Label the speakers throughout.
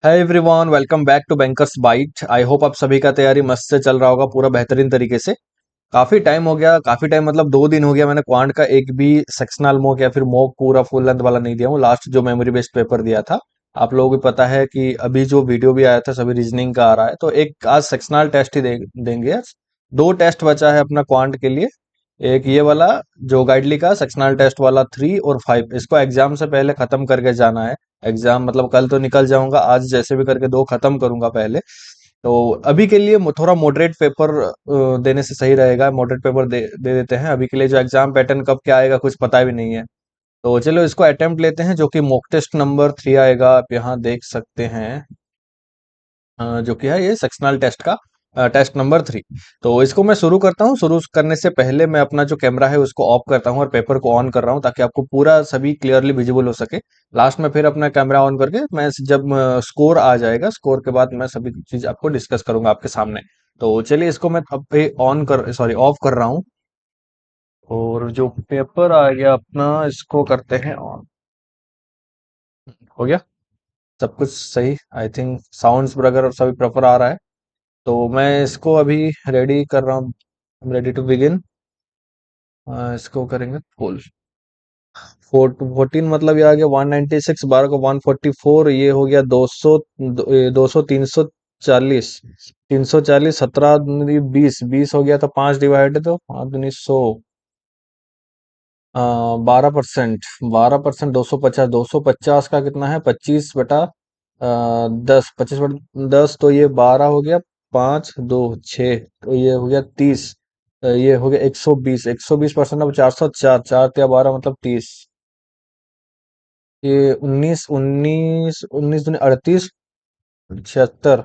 Speaker 1: Hi everyone, welcome back to bankers byte. I hope आप सभी का तैयारी मस्त से चल रहा होगा, पूरा बेहतरीन तरीके से। काफी टाइम हो गया, काफी टाइम मतलब 2 दिन हो गया, मैंने क्वांट का एक भी सेक्शनल मॉक या फिर मॉक पूरा फुल लेंथ वाला नहीं दिया हूँ। लास्ट जो मेमोरी बेस्ड पेपर दिया था, आप लोगों को पता है कि अभी जो वीडियो भी आया था सभी रीजनिंग का आ रहा है, तो एक आज सेक्शनल टेस्ट ही देंगे आज। 2 टेस्ट बचा है अपना क्वांट के लिए। एक ये वाला जो गाइडली का सेक्शनल टेस्ट वाला 3 और 5, इसको एग्जाम से पहले खत्म करके जाना है। एग्जाम मतलब कल तो निकल जाऊंगा, आज जैसे भी करके 2 खत्म करूंगा पहले। तो अभी के लिए थोड़ा मॉडरेट पेपर देने से सही रहेगा। मॉडरेट पेपर दे देते हैं अभी के लिए। जो एग्जाम पैटर्न कब क्या आएगा कुछ पता भी नहीं है। तो चलो इसको अटेम्प्ट लेते हैं, जो कि मॉक टेस्ट नंबर 3 आएगा। आप यहाँ देख सकते हैं, जो कि है ये सेक्शनल टेस्ट का टेस्ट नंबर 3। तो इसको मैं शुरू करता हूँ। शुरू करने से पहले मैं अपना जो कैमरा है उसको ऑफ करता हूँ और पेपर को ऑन कर रहा हूँ, ताकि आपको पूरा सभी क्लियरली विजिबल हो सके। लास्ट में फिर अपना कैमरा ऑन करके मैं जब स्कोर आ जाएगा, स्कोर के बाद मैं सभी चीज आपको डिस्कस करूंगा आपके सामने। तो चलिए इसको मैं अब पे ऑन कर सॉरी ऑफ कर रहा हूँ। और जो पेपर आ गया अपना, इसको करते हैं ऑन। हो गया सब कुछ सही। आई थिंक साउंड्स वगैरह सभी प्रॉपर आ रहा है। तो मैं इसको अभी रेडी कर रहा हूँ। Ready to begin. इसको करेंगे फुल। 14 मतलब ये आ गया 196, 12 को 144, ये हो गया 200, 200, 340, 340, 17 दूनी 20, 20 हो गया तो 5 डिवाइड, तो 5 दूनी 100। 12%, 12%, 250, 250 का कितना है? 25/10, 25/10, तो ये 12 हो गया। 5, 2, 6, तो ये हो गया 30। ये हो गया 120, 120%। अब 404, 4 या 12 मतलब 30। ये 19, 19, 19 दूनी 38, 76,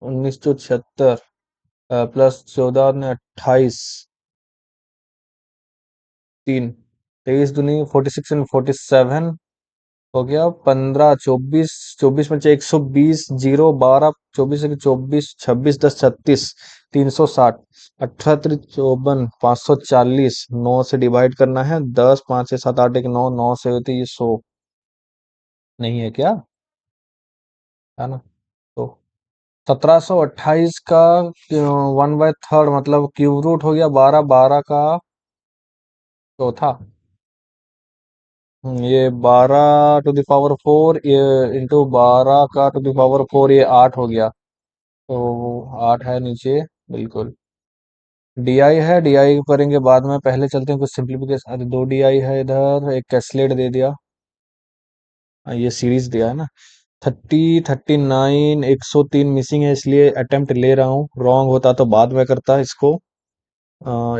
Speaker 1: 1976, प्लस 14 ने 28, 3, 23 दूनी 46 एंड 47, हो गया 15, 24, 24 में 120, 0, 12, 24 से 24, 26, 10, 36, 360, 18, 3, 54, 540, 9 से डिवाइड करना है। 10, 5, 6, 7, 8, 1, 9, 9 से होती है ये 100। नहीं है क्या? है ना? तो 1728 का 1/3 मतलब क्यूब रूट हो गया 12, 12 का चौथा। ये 12 टू द पावर 4, ये इंटू 12 का टू द पावर 4, ये 8 हो गया। तो 8 है नीचे, बिल्कुल। डीआई है, डीआई करेंगे बाद में, पहले चलते हैं कुछ सिंप्लीफिकेशन। अरे 2 डीआई है इधर, एक कैसलेट दे दिया। ये सीरीज दिया है ना। 30, 39, 103 मिसिंग है, इसलिए अटेम्प्ट ले रहा हूँ। रॉन्ग होता तो बाद में करता इसको।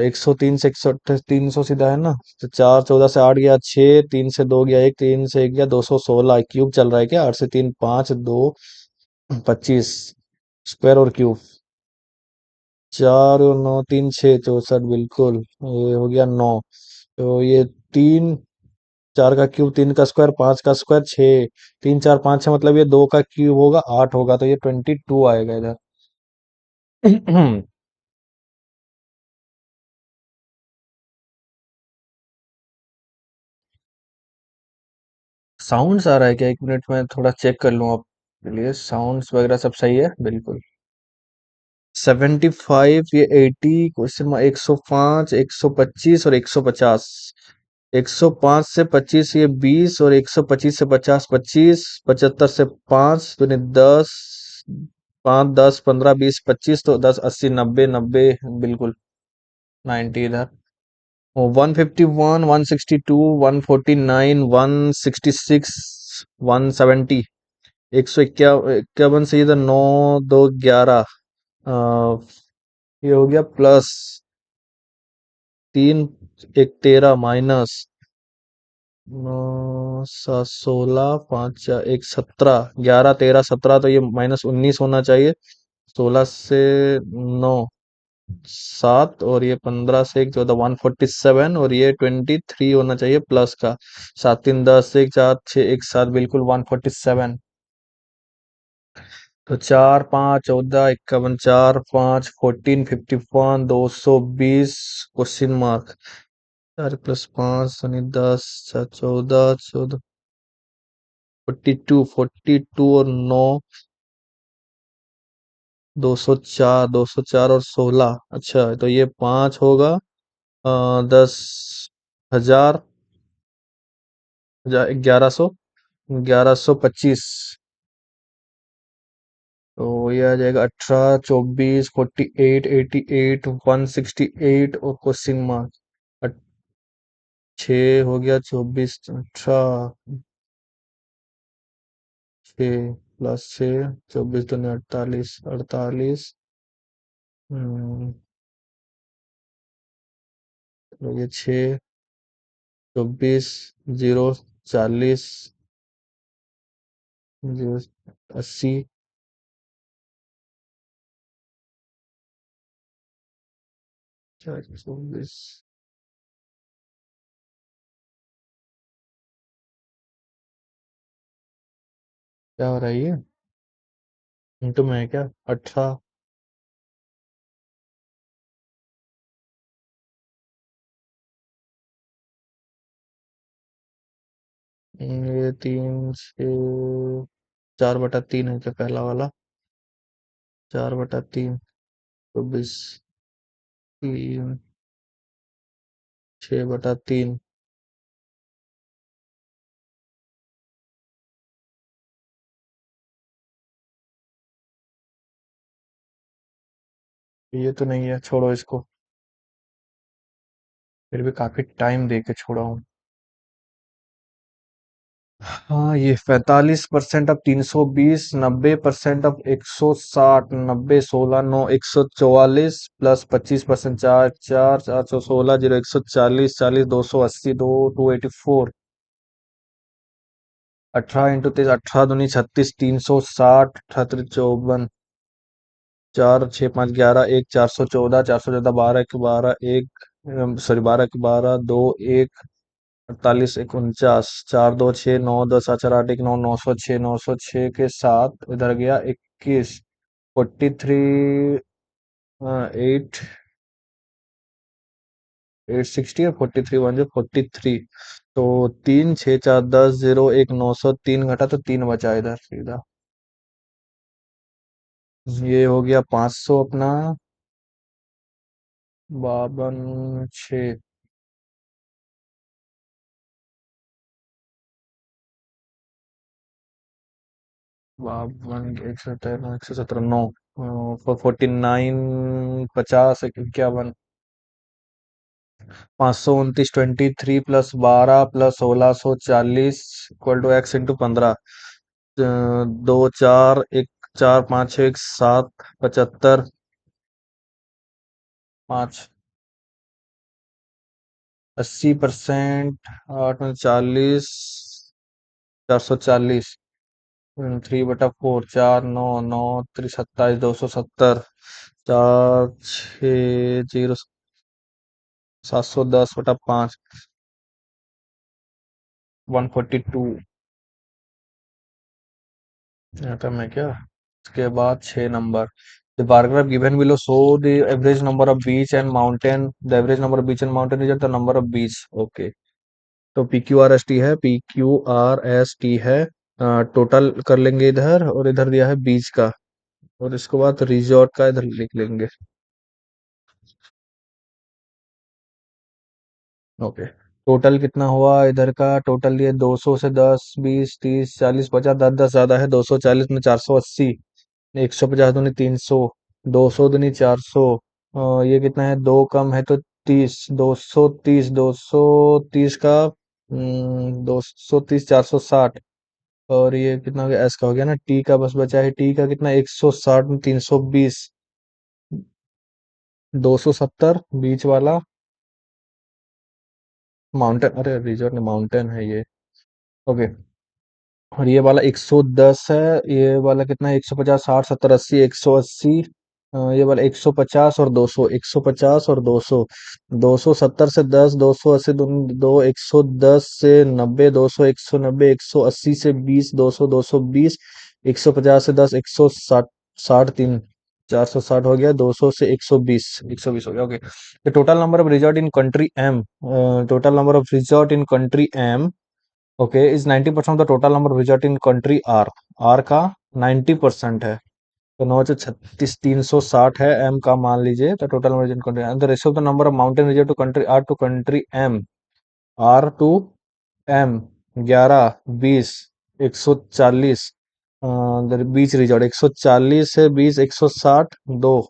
Speaker 1: 103 से 138, 300 सीधा है ना। तो 4, 14 से 8 गया 6, 3 से 2 गया 1, 3 से 1 गया 216। क्यूब चल रहा है क्या? 8 से 3, 5, 2, 25 स्क्वायर और क्यूब। 4 और 9, 3, 6, 64, बिल्कुल। ये हो गया 9। तो ये 3, 4 का क्यूब, 3 का स्क्वायर, 5 का स्क्वायर, 6, 3, 4, 5, 6 मतलब ये 2 का क्यूब होगा 8 होगा, तो ये 22 आएगा इधर। साउंड्स आ रहा है क्या? 1 मिनट में थोड़ा चेक कर लूँ आपके लिए। साउंड्स वगैरह सब सही है बिल्कुल। 75, ये 80, क्वेश्चन में 105, 125 और 150। 105 से 25 ये 20, और 125 से 50 25, 75 से 5 तो 10, 5, 10, 15, 20, 25, तो 10, 80, 90, 90, बिल्कुल। 90 इधर। 151, 162, 149, 166, 170, 151 से इधर 9, 2, 11, ये हो गया प्लस 3, 1, 13, माइनस 9, 7, 16, 5, 1, 17, 11, 13, 17, तो ये -19 होना चाहिए। 16 से 9, 7, और ये 15 से 1, 14, 147, और ये 23 होना चाहिए प्लस का। 7, 3, 10, 1, 4, 6, 1, 7, बिल्कुल 147। तो 4, 5, 14, 51, 4, 5, 14, 51, 220, क्वेश्चन मार्क। 4 + 5 यानी 10, 14, 14, 42 और 9, 204 और 16। अच्छा, तो ये 5 होगा। 10,000, 1100, 1125। तो ये आ जाएगा 18, 24, 48, 88, 168 और क्वेश्चन मार्क। 6 हो गया, 24, 18, 6 + 6, 24 दूनी 48, 48। तो ये 6, 24, 0, 40, 0, 80। 24। क्या हो रहा है ये? इंटू में है क्या? 18। ये 3 से 4/3 है क्या पहला वाला? 4/3, 24, 3, 6/3। ये तो नहीं है, छोड़ो इसको। फिर भी काफी टाइम दे के छोड़ा हूँ। हाँ, ये 45% अब 320, 90% अब 160, 90, 16, 9, 144 प्लस 25%, 4 4 416, 0, 140, 40, 280, 284। 18 × 23, 18 दूनी 36, 360, 38, 54, 4 6 5 11, 1, 414, 414, 12 1 12, 1, सॉरी, 12 1 12, 2 1, 48 49, 4 2 6 9 10 4 8 1 9 906 के साथ इधर गया 21, 43, 8, 860 और 43 1 जो 43। तो 3 6 4 10 0 1 903 घटा तो 3 बचा इधर सीधा। ये हो गया 500 अपना। 52 6। 52 117 9, 49 50 51। 529 23 + 12 + 1640 =x × 15। 2 4 1 4 5 6 7 75, 5, 80%, 8 × 40, 440। 3/4, 4 9 9 27, 270, 4 6 0, 710/5, 142। यहाँ पे मैं क्या? उसके बाद 6 number. The paragraph given below show the average number of beach and mountain. The average number of beach and mountain is the number of beach. Okay. तो PQRST है, PQRST है। टोटल कर लेंगे इधर, और इधर दिया है बीच का, और इसके बाद रिजॉर्ट का इधर लिख लेंगे। ओके। टोटल कितना हुआ इधर का? टोटल ये 200 से 10 20 30 40 50, 10 10 ज्यादा है। 240 में 480, 150 दूनी 300, 200 दूनी 400। ये कितना है? दो कम है तो 30, 230, 230 का 230, 460। और ये कितना हो गया? एस का हो गया ना। टी का बस बचा है। टी का कितना? 160 में 320, 270 बीच वाला। माउंटेन, अरे रिजॉर्ट नहीं, माउंटेन है ये। ओके। और ये वाला 110 है। ये वाला कितना है? 150, 60, 70, 80, 180। ये वाला 150 और 200, 150 और 200। 270 से 10, 280 दो, 110 से 90, 200, 190, 180 से 20, 200, 220, 150 से 10, 160, 60 3, 460 हो गया। 200 से 120, 120 हो गया। Okay. Total number of resort in country M. Total number of resort in country M okay, is 90% of the total number visit in country R. R का 90% है, तो 9 36 360 है। एम का मान लीजिए, तो total number visit country, the ratio of the number of mountain reserve to country R to country M. R to M 11 20 140। Beach resort 140 है, 20 160 दो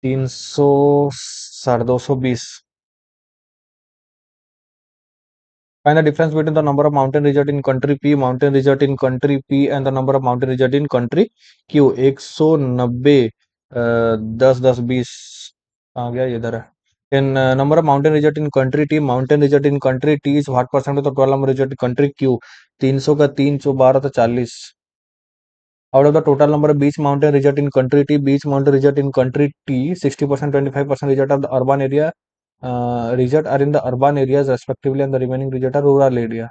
Speaker 1: 300 220। Find the difference between the number of mountain resort in country P, mountain resort in country P and the number of mountain resort in country Q। 190 10 10 20 आ गया ये इधर है। In number of mountain resort in country T, mountain resort in country T is what percent of the total number resort in country Q। 300 का 3 सौ 12 तो 40। Out of the total number of beach mountain resort in country T, beach mountain resort in country T, 60% 25% resort of the urban area resort are in the urban areas respectively, and the remaining resort are rural area।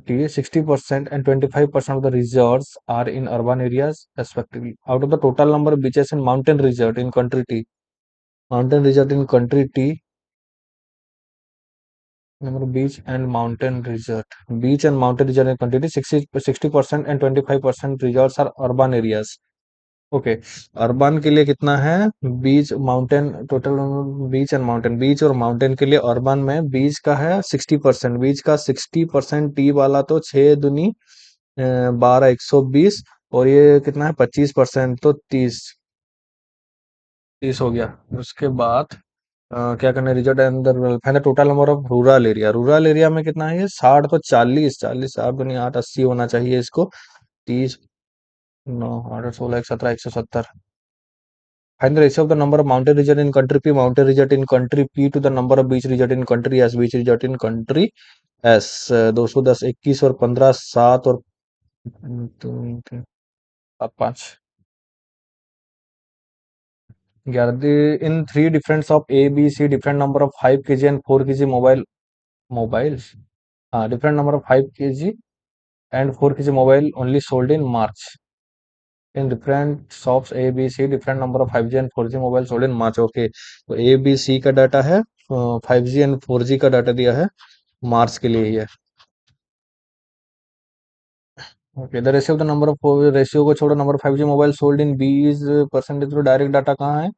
Speaker 1: T 60% and 25% of the resorts are in urban areas respectively. Out of the total number of beaches and mountain resort in country T, mountain resort in country T, number of beach and mountain resort in country T, 60% and 25% resorts are urban areas। Okay, urban के लिए कितना है? Beach mountain total, beach and mountain, beach और mountain के लिए urban में बीच का है 60%, बीच का 60%। टी वाला तो 6 दूनी 12 120, और ये कितना है 25%, तो 30 30 हो गया। उसके बाद क्या करना है? रिजल्ट अंदर find total number of rural area. Rural area में कितना है? ये 60 तो 40 40 8 दूनी 8 80 होना चाहिए इसको। 30 9 8 16 1 17 170। Find the ratio of the number of mountain resort in country P, mountain resort in country P to the number of beach resort in country S, beach resort in country S। 210 21 और 15 7 और 5 11। In three different of A, B, C, different number of 5 kg and 4 kg mobiles. Different number of 5 kg and 4 kg mobile only sold in March। In different shops A, B, C, different number of 5G and 4G mobile sold in March। Okay, तो A, B, C का data है, 5G and 4G का data दिया है मार्च के लिए ही है। Okay, the ratio of the number of, ratio को छोड़ो, number of 5G mobile sold इन 20%, तो डायरेक्ट डाटा कहाँ है?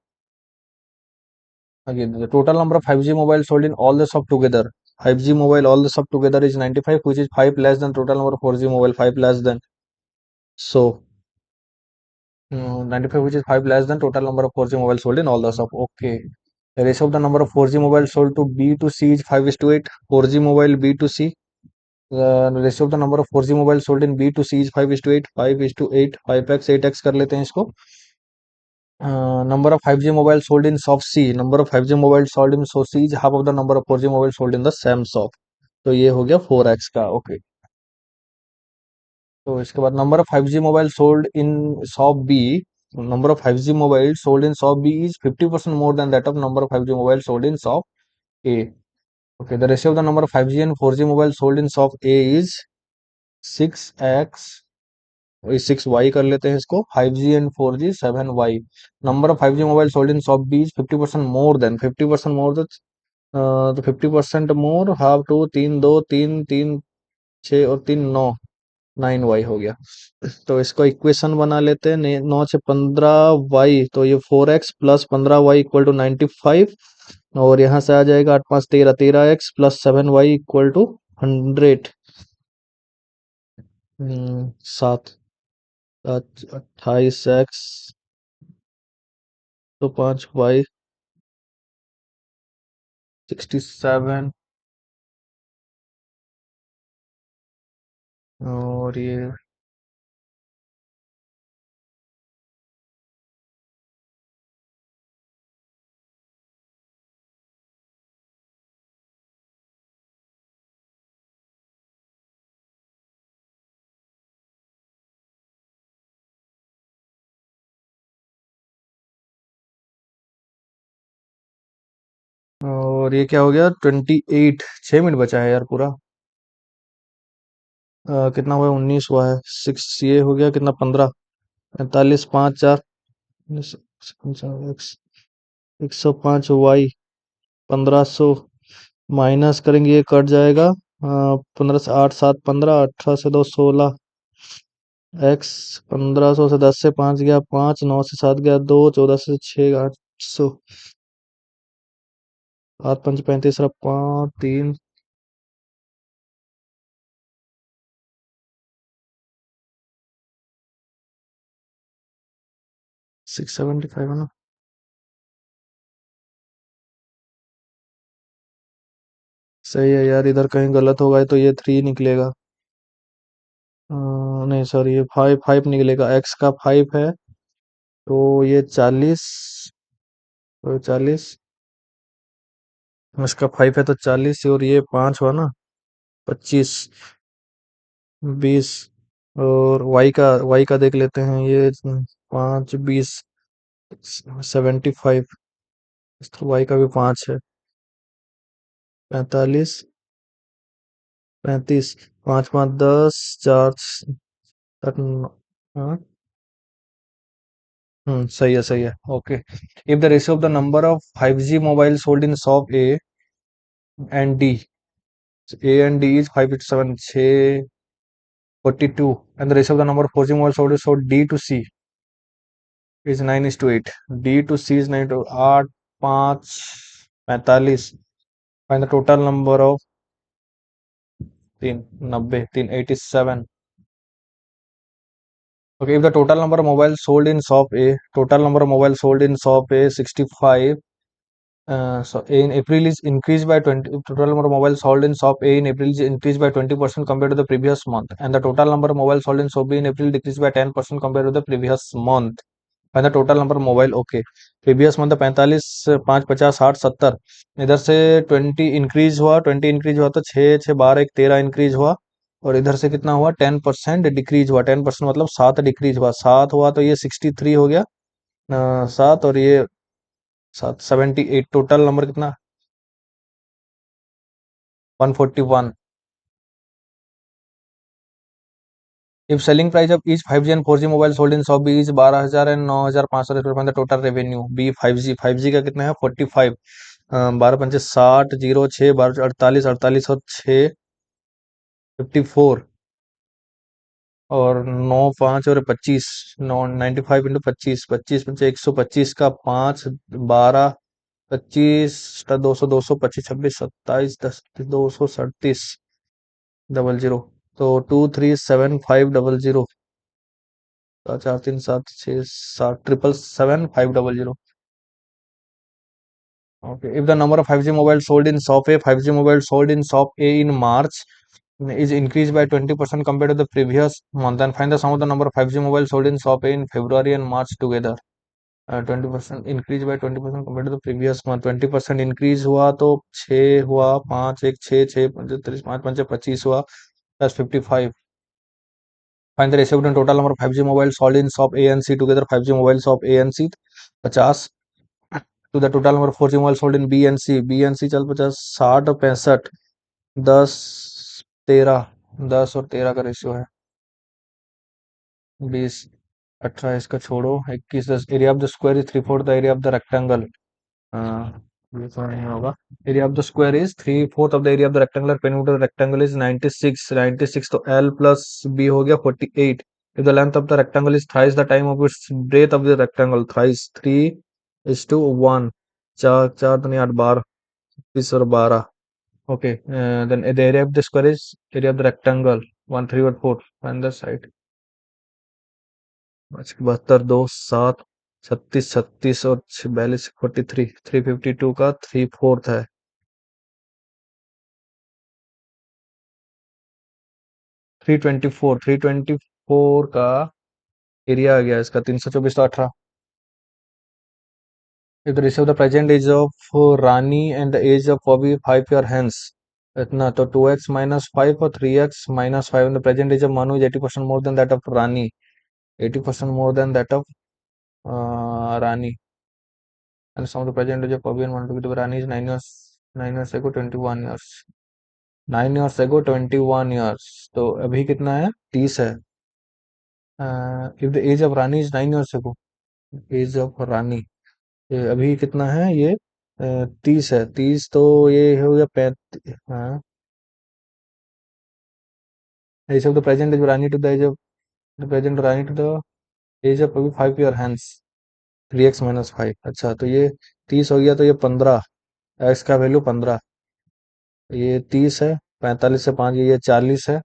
Speaker 1: Again the total number of 5G mobile sold in all the sub together. 5G mobile all the sub together is 95, which is 5 less than total number of 4G mobile, 5 less than. So 95 which is 5 less than total number of 4G mobile sold in all the shop। Okay, the ratio of the number of 4G mobile sold to B to C is 5 is to 8। 4G mobile B to C, the ratio of the number of 4G mobile sold in B to C is 5 is to 8। 5 is to 8, 5x 8x कर लेते हैं इसको। Number of 5G mobile sold in shop C, number of 5G mobile sold in shop C is half of the number of 4G mobile sold in the same shop। तो ये हो गया 4x का। Okay, तो इसके बाद number of 5G mobile sold in shop B, number of 5G mobile sold in shop B is 50% more than that of number of 5G mobile sold in shop A। Okay, the ratio of the number of 5G and 4G mobile sold in shop A is 6x, 6y कर लेते हैं इसको, 5G and 4G 7y। Number of 5G mobile sold in shop B is 50% more than, 50% more than, तो 50% more, half to 3 2 3 3 6 और 3 9, 9y हो गया। तो इसको इक्वेशन बना लेते हैं। 9 से 15y, तो ये 4x plus 15y equal to 95, और यहाँ से आ जाएगा 8 5 13, 13x plus 7y equal to 100। 7 28x, तो 5y 67, और ये क्या हो गया? 28। 6 मिनट बचा है यार पूरा। कितना हुआ? 19 हुआ है। 6 ये हो गया कितना? 15 45 5 4 105y 1500 माइनस करेंगे, ये कट जाएगा। 15 से 8 7 15, 18 से 2 16, एक्स 1500 से 10 से 5 गया 5, 9 से 7 गया 2, 14 से 6 800, 7 5 35 रहा 5 3, 675 है ना। सही है यार, इधर कहीं गलत होगा तो ये 3 निकलेगा। अ, नहीं सॉरी, ये 5 5 निकलेगा, एक्स का 5 है तो ये 40, और 40, इसका 5 है तो 40, और ये 5 हुआ ना, 25, 20, और वाई का देख लेते हैं, ये 5 20, 75, तो वाई का भी 5 है, 45, 35, 5 5 10, 4 8 हाँ। सही है सही है। Okay, if the ratio of the number of 5G mobile sold in shop and D A and D is 587 6 42, and the ratio of the number of 4G mobile sold D to C is 9:8, D to C is 9 to 8 5 45, find the total number of 3 90 3 87. Okay, if the total number of mobiles sold in shop A, total number of mobiles sold in shop A 65. So in April is increased by 20. If total number of mobiles sold in shop A in April is increased by 20% compared to the previous month, and the total number of mobiles sold in shop B in April decreased by 10% compared to the previous month. Find the total number of mobile. Okay, previous month 45 5 50 60 70, इधर से 20 increase हुआ तो 6 6 12 1 13 increase हुआ, और इधर से कितना हुआ 10% डिक्रीज हुआ, 10% मतलब 7 डिक्रीज हुआ, 7 हुआ तो ये 63 हो गया, 7 और ये 7 78, टोटल नंबर कितना 141. If selling price of each 5G and 4G mobile sold in shop B is 12,000 and 9,500 रुपये, find the total revenue. B 5G का कितना है 45, 12 पंचे 60, 0 6 12 48, 48 और 6 54, और 9 5 और 25, 9 95 इंटू 25, 25 पंचे 125 का 5 12, 25 200 25 26 27 10 237 00, तो 237500, 4 3 7 6 7 777 500. Okay. If the number of 5G mobiles sold in shop A, 5G mobiles sold in shop A in March is increased by 20% compared to the previous month, and find the sum of the number of 5G mobiles sold in shop A in February and March together. 20% increase by 20% compared to the previous month. 20% increase हुआ तो 6 हुआ, 5 1 6 6 35 5 5 25 हुआ, plus 55. Find the ratio between total number of 5G mobiles sold in shop A and C together. 5G mobiles shop A and C 50 to the total number of 4G mobiles sold in B and C. B and C चल 50 60 और 65, 10 13, 10 और 13 का ratio है 20, 18, इसका छोड़ो 21, 10, area of the square is 3/4 the area of the rectangle. ये तो नहीं होगा, area of the square is 3/4 of the area of the rectangular perimeter rectangle is 96, 96 तो L प्लस B हो गया 48. if the length of the rectangle is thrice the time of its breadth of the rectangle, thrice 3:1, 4 4 तो नहीं 8 12, 20 और 12. Okay, then the area of the square is area of the rectangle 1 3 और 4 on the side. 72 2 7 36 36 और 42 43, 352 का 3/4 है. 324 का area आ गया इसका 324 तो 18. If the ratio of the present age of Rani and the age of Bobby 5 year hence, इतना तो 2x minus 5 और 3x minus 5, and the present age of Manu is 80% more than that of Rani, 80% more than that of Rani, and some of the present age of Bobby and Manu to Rani is 9 years ago 21 years, 9 years ago 21 years, तो अभी कितना है 30 है. If the age of Rani is 9 years ago, age of Rani ये अभी कितना है ये 30 है, 30 तो ये हो गया 35, हाँ age of the present is Rani to the age of the present Rani to the age of अभी 5 ईयर हैंस 3x - 5। अच्छा तो ये 30 हो गया, तो ये 15, एक्स का वैल्यू 15, ये 30 है, 45 से 5 ये 40 है।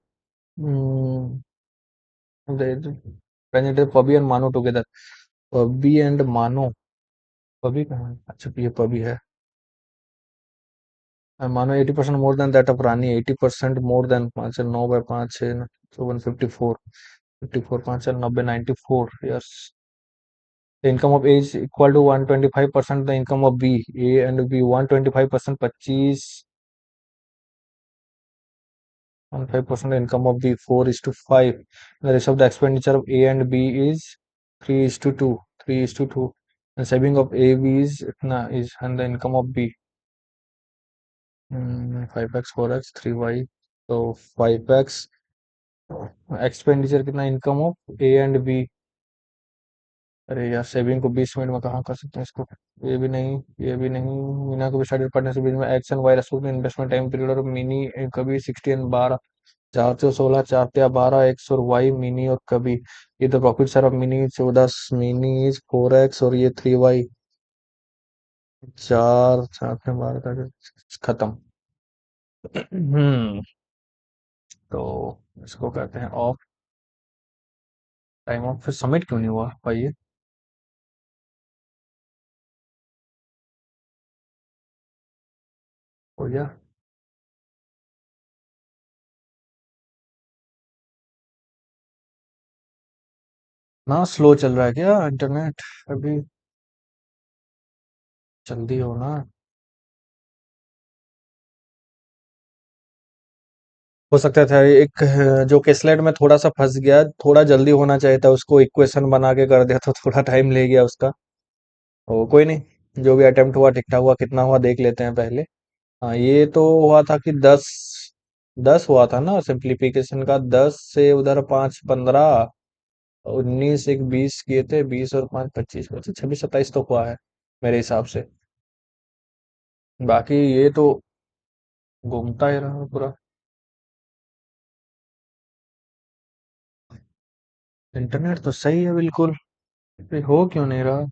Speaker 1: प्रेजेंट पबी एंड मानो टुगेदर, पबी एंड मानो, पबी कहाँ है? अच्छा ये पबी है। मानो 80% more than that of Rani, 80% more than, 5 9 by 5 6 तो 154, 54 5 90 94 yes. The income of A is equal to 125% the income of B. A and B 125%, 25% income of B 4:5. The rest of the expenditure of A and B is 3:2. 3:2. The saving of A B is and the income of B 5x 4x 3y, तो 5x expenditure कितना, income of A and B. अरे यार saving को 20 minute में कहाँ कर सकते हैं इसको, ये भी नहीं, ये भी नहीं। मीना को भी स्टार्टेड पार्टनर से बीच में x and y respective investment time period और मिनी कभी 60 और 12, 4 से 16, 4 या 12 एक्स और वाई मिनी और कभी। ये तो profit sir of mini 14, mini is 4x और ये 3y, 4 4 से 12 का खत्म। हम्म तो इसको कहते हैं ऑफ, टाइम ऑफ। फिर सबमिट क्यों नहीं हुआ भाई ये, हो गया ना, स्लो चल रहा है क्या इंटरनेट अभी, जल्दी हो ना। हो सकता था एक जो केसलेट में थोड़ा सा फंस गया, थोड़ा जल्दी होना चाहिए था, उसको इक्वेशन बना के कर दिया तो थोड़ा टाइम ले गया उसका। ओ कोई नहीं, जो भी अटेम्प्ट हुआ ठीक ठाक हुआ, कितना हुआ देख लेते हैं पहले। हाँ ये तो हुआ था कि 10, 10 हुआ था ना सिंप्लीफिकेशन का, 10 से उधर 5 15, 19 एक 20 किए थे, 20 और 5 25, 26 27 तो हुआ है मेरे हिसाब से। बाकी ये तो घूमता ही रहा पूरा। इंटरनेट तो सही है बिल्कुल, ये हो क्यों नहीं रहा।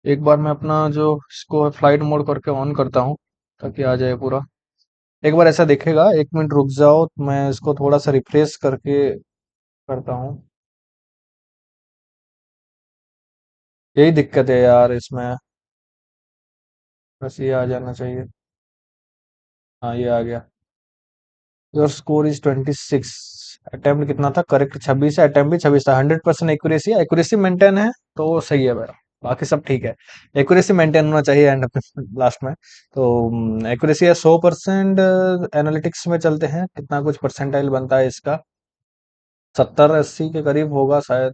Speaker 1: एक बार मैं अपना जो इसको फ्लाइट मोड करके ऑन करता हूँ ताकि आ जाए पूरा। एक बार ऐसा दिखेगा, 1 मिनट रुक जाओ, मैं इसको थोड़ा सा रिफ्रेश करके करता हूँ। यही दिक्कत है यार इसमें, बस ये आ जाना चाहिए। हाँ ये आ गया। Your score is 26। अटेम्प्ट कितना था, करेक्ट 26 है, अटेम्प्ट भी 26 था, 100% एक्यूरेसी है, एक्यूरेसी मेंटेन है तो सही है मेरा। बाकी सब ठीक है, एक्यूरेसी मेंटेन होना चाहिए एंड लास्ट में। तो एक्यूरेसी है 100%। एनालिटिक्स में चलते हैं, कितना कुछ परसेंटाइल बनता है इसका, 70 80 के करीब होगा शायद।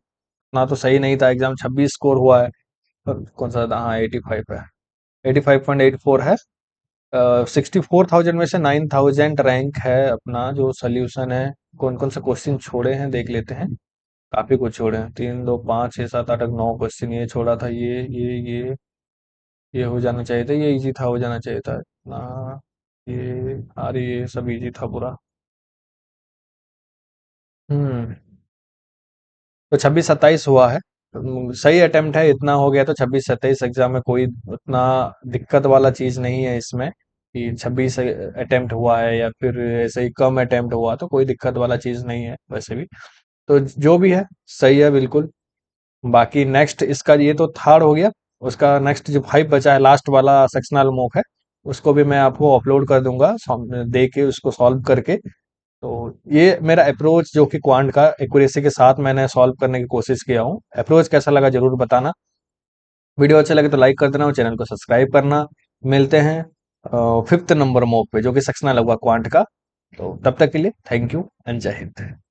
Speaker 1: ना तो सही नहीं था एग्जाम, 26 स्कोर हुआ है। पर कौन सा था, हाँ 85 है, 85.84 है। 64,000 में से 9,000 रैंक है अपना जो सोल्यूशन है। कौन कौन से क्वेश्चन छोड़े हैं देख लेते हैं। काफी कुछ छोड़े हैं, 3 2 5 6 7 8 9 क्वेश्चन ये छोड़ा था, ये हो जाना चाहिए था, ये इजी था, हो जाना चाहिए था ना। ये अरे ये सब इजी था पूरा। हम्म तो 26 27 हुआ है। सही अटेम्प्ट है, इतना हो गया तो 26 27 एग्जाम में कोई उतना दिक्कत वाला चीज नहीं है इसमें, कि 26 अटेम्प्ट हुआ है या फिर ऐसे ही कम अटेम्प्ट हुआ, तो कोई दिक्कत वाला चीज नहीं है वैसे भी। तो जो भी है सही है बिल्कुल। बाकी नेक्स्ट इसका, ये तो थर्ड हो गया, उसका नेक्स्ट जो 5 बचा है लास्ट वाला सेक्शनल मॉक है, उसको भी मैं आपको अपलोड कर दूंगा, दे के उसको सॉल्व करके। तो ये मेरा अप्रोच जो कि क्वांट का एक्यूरेसी के साथ मैंने सॉल्व करने की कोशिश किया हूँ। अप्रोच कैसा लगा जरूर बताना। वीडियो अच्छा लगे तो लाइक कर देना और चैनल को सब्सक्राइब करना। मिलते हैं 5th नंबर मॉक पे जो कि सेक्शनल होगा क्वांट का। तो तब तक के लिए थैंक यू एंड जय हिंद।